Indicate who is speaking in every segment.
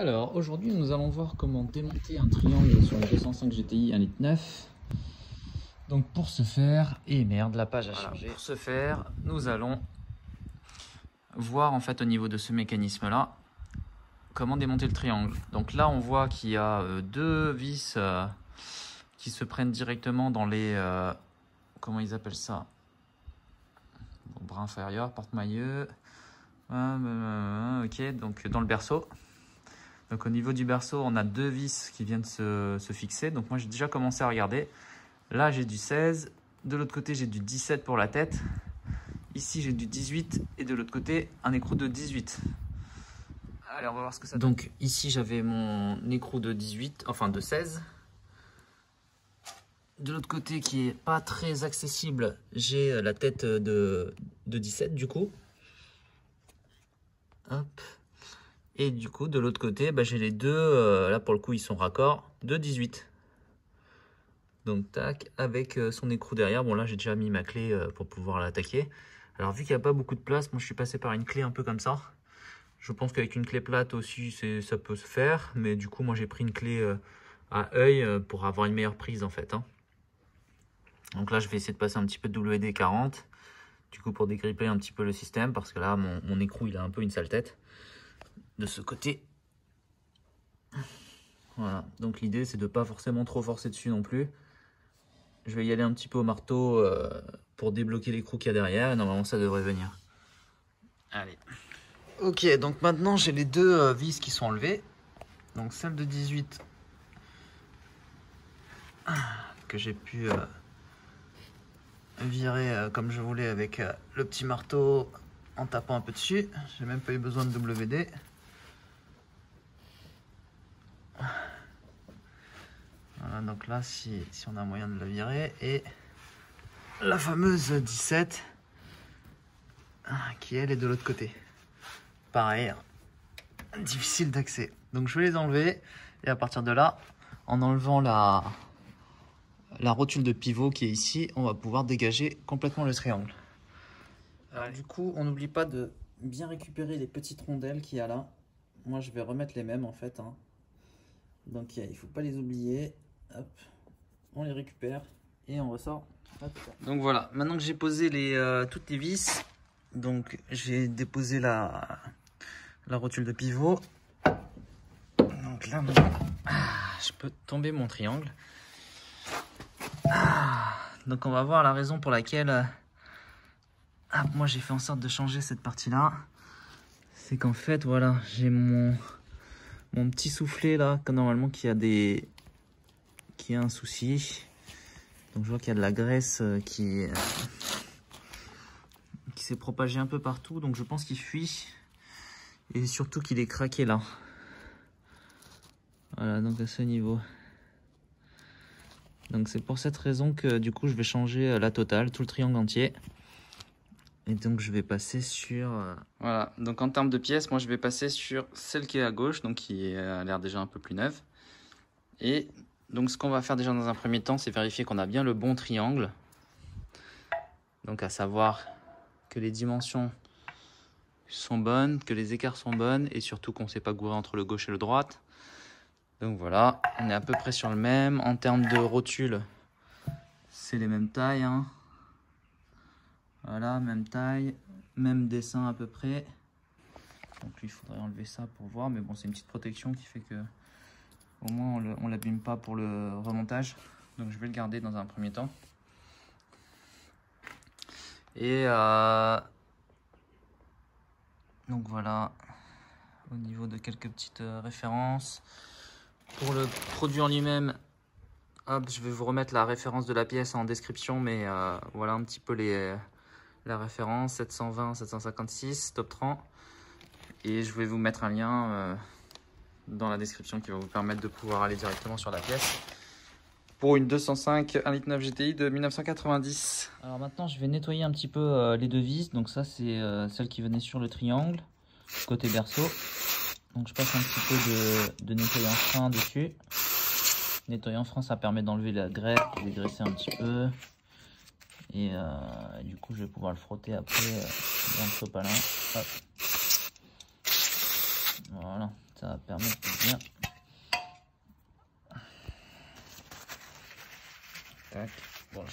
Speaker 1: Alors aujourd'hui nous allons voir comment démonter un triangle sur le 205 GTI 1,9 litre. Donc pour ce faire, et merde la page a changé. Pour ce faire, nous allons voir en fait au niveau de ce mécanisme là comment démonter le triangle. Donc là on voit qu'il y a deux vis qui se prennent directement dans les comment ils appellent ça, bon, bras inférieur, porte-maillot, ok, donc dans le berceau. Donc au niveau du berceau, on a deux vis qui viennent se fixer. Donc moi j'ai déjà commencé à regarder. Là j'ai du 16, de l'autre côté j'ai du 17 pour la tête. Ici j'ai du 18 et de l'autre côté un écrou de 18. Allez, on va voir ce que ça donne. Donc ici j'avais mon écrou de 18, enfin de 16. De l'autre côté qui est pas très accessible, j'ai la tête de 17 du coup. Hop. Et du coup, de l'autre côté, j'ai les deux, là pour le coup, ils sont raccords, de 18. Donc, tac, avec son écrou derrière. Bon, là, j'ai déjà mis ma clé pour pouvoir l'attaquer. Alors, vu qu'il n'y a pas beaucoup de place, moi, je suis passé par une clé un peu comme ça. Je pense qu'avec une clé plate aussi, ça peut se faire. Mais du coup, moi, j'ai pris une clé à œil pour avoir une meilleure prise, en fait. Donc là, je vais essayer de passer un petit peu de WD-40. Du coup, pour dégripper un petit peu le système. Parce que là, mon écrou, il a un peu une sale tête. De ce côté, voilà, donc l'idée c'est de pas forcément trop forcer dessus non plus. Je vais y aller un petit peu au marteau pour débloquer l'écrou qu'il y a derrière et normalement ça devrait venir. Allez, ok, donc maintenant j'ai les deux vis qui sont enlevées. Donc celle de 18 que j'ai pu virer comme je voulais avec le petit marteau en tapant un peu dessus. J'ai même pas eu besoin de WD. Voilà, donc là, si on a moyen de la virer. Et la fameuse 17, qui elle est de l'autre côté. Pareil, difficile d'accès. Donc je vais les enlever. Et à partir de là, en enlevant la rotule de pivot qui est ici, on va pouvoir dégager complètement le triangle. Alors, du coup, on n'oublie pas de bien récupérer les petites rondelles qu'il y a là. Moi, je vais remettre les mêmes en fait. Donc il ne faut pas les oublier. Hop, on les récupère et on ressort. Hop. Donc voilà, maintenant que j'ai posé toutes les vis, donc j'ai déposé la rotule de pivot. Donc là maintenant, je peux tomber mon triangle. Donc on va voir la raison pour laquelle moi j'ai fait en sorte de changer cette partie là. C'est qu'en fait voilà, j'ai mon petit soufflet là, comme normalement qui a un souci. Donc je vois qu'il y a de la graisse qui s'est propagée un peu partout, donc je pense qu'il fuit et surtout qu'il est craqué là. Voilà, donc à ce niveau. Donc c'est pour cette raison que du coup je vais changer la totale, tout le triangle entier. Et donc je vais passer sur... Voilà, donc en termes de pièces, moi je vais passer sur celle qui est à gauche, donc qui a l'air déjà un peu plus neuve. Et donc ce qu'on va faire déjà dans un premier temps, c'est vérifier qu'on a bien le bon triangle. Donc à savoir que les dimensions sont bonnes, que les écarts sont bonnes et surtout qu'on ne s'est pas gouré entre le gauche et le droite. Donc voilà, on est à peu près sur le même. En termes de rotule, c'est les mêmes tailles. Voilà, même taille, même dessin à peu près. Donc lui, il faudrait enlever ça pour voir. Mais bon, c'est une petite protection qui fait que au moins on l'abîme pas pour le remontage. Donc je vais le garder dans un premier temps. Et donc voilà, au niveau de quelques petites références. Pour le produit en lui-même, hop, je vais vous remettre la référence de la pièce en description. Mais voilà un petit peu la référence 720 756 top 30. Et je vais vous mettre un lien dans la description qui va vous permettre de pouvoir aller directement sur la pièce pour une 205 1,9 litre GTI de 1990. Alors maintenant je vais nettoyer un petit peu les deux vis. Donc ça c'est celle qui venait sur le triangle côté berceau. Donc je passe un petit peu de nettoyant fin dessus. Nettoyant fin, ça permet d'enlever la graisse, de dégraisser un petit peu. Et du coup je vais pouvoir le frotter après dans le sopalin. Hop. Voilà, ça va permettre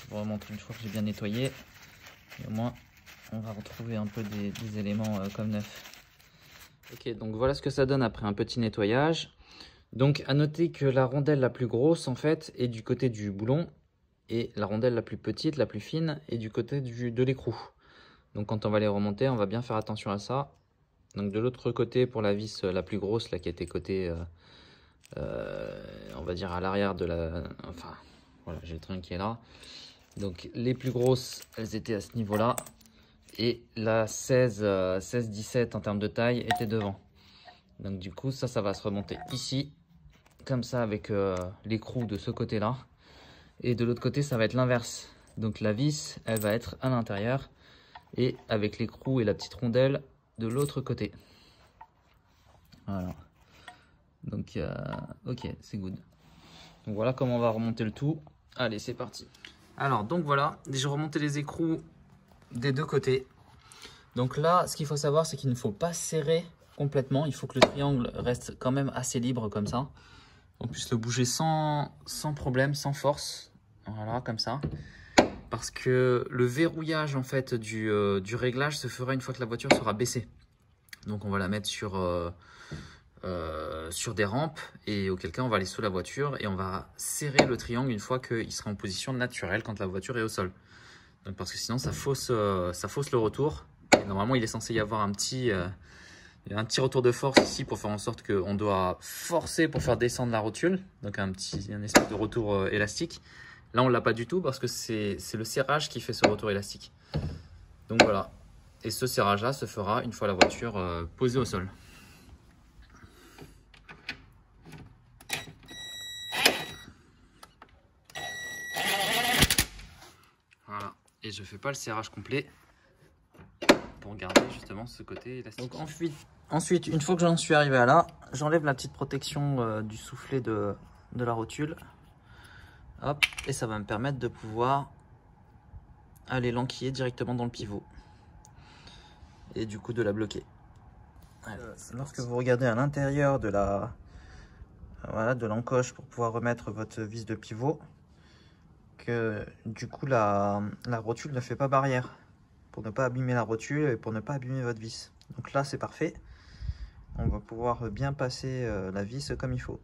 Speaker 1: je vous remontre une fois que j'ai bien nettoyé. Et au moins, on va retrouver un peu des éléments comme neufs. Ok, donc voilà ce que ça donne après un petit nettoyage. Donc à noter que la rondelle la plus grosse en fait est du côté du boulon et la rondelle la plus petite, la plus fine est du côté de l'écrou. Donc quand on va les remonter, on va bien faire attention à ça. Donc de l'autre côté, pour la vis la plus grosse, là qui était côté, on va dire à l'arrière de la... Enfin, voilà, j'ai le train qui est là. Donc les plus grosses, elles étaient à ce niveau-là. Et la 16-17 en termes de taille était devant. Donc du coup, ça va se remonter ici. Comme ça avec l'écrou de ce côté-là. Et de l'autre côté, ça va être l'inverse. Donc la vis, elle va être à l'intérieur. Et avec l'écrou et la petite rondelle de l'autre côté. Voilà. Donc, ok, c'est good. Donc voilà comment on va remonter le tout. Allez, c'est parti. Alors, donc voilà, j'ai remonté les écrous des deux côtés. Donc là, ce qu'il faut savoir, c'est qu'il ne faut pas serrer complètement. Il faut que le triangle reste quand même assez libre comme ça. On puisse le bouger sans problème, sans force. Voilà, comme ça. Parce que le verrouillage en fait du réglage se fera une fois que la voiture sera baissée. Donc on va la mettre sur des rampes et auquel cas on va aller sous la voiture et on va serrer le triangle une fois qu'il sera en position naturelle quand la voiture est au sol. Donc parce que sinon ça fausse le retour. Et normalement il est censé y avoir un petit retour de force ici pour faire en sorte qu'on doit forcer pour faire descendre la rotule. Donc un espèce de retour élastique. Là, on ne l'a pas du tout parce que c'est le serrage qui fait ce retour élastique. Donc voilà. Et ce serrage-là se fera une fois la voiture posée au sol. Voilà. Et je ne fais pas le serrage complet pour garder justement ce côté élastique. Donc ensuite, une fois que j'en suis arrivé à là, j'enlève la petite protection du soufflet de la rotule. Hop, et ça va me permettre de pouvoir aller l'enquiller directement dans le pivot et du coup de la bloquer. Lorsque vous regardez à l'intérieur de l'encoche pour pouvoir remettre votre vis de pivot, que du coup la rotule ne fait pas barrière pour ne pas abîmer la rotule et pour ne pas abîmer votre vis. Donc là c'est parfait, on va pouvoir bien passer la vis comme il faut.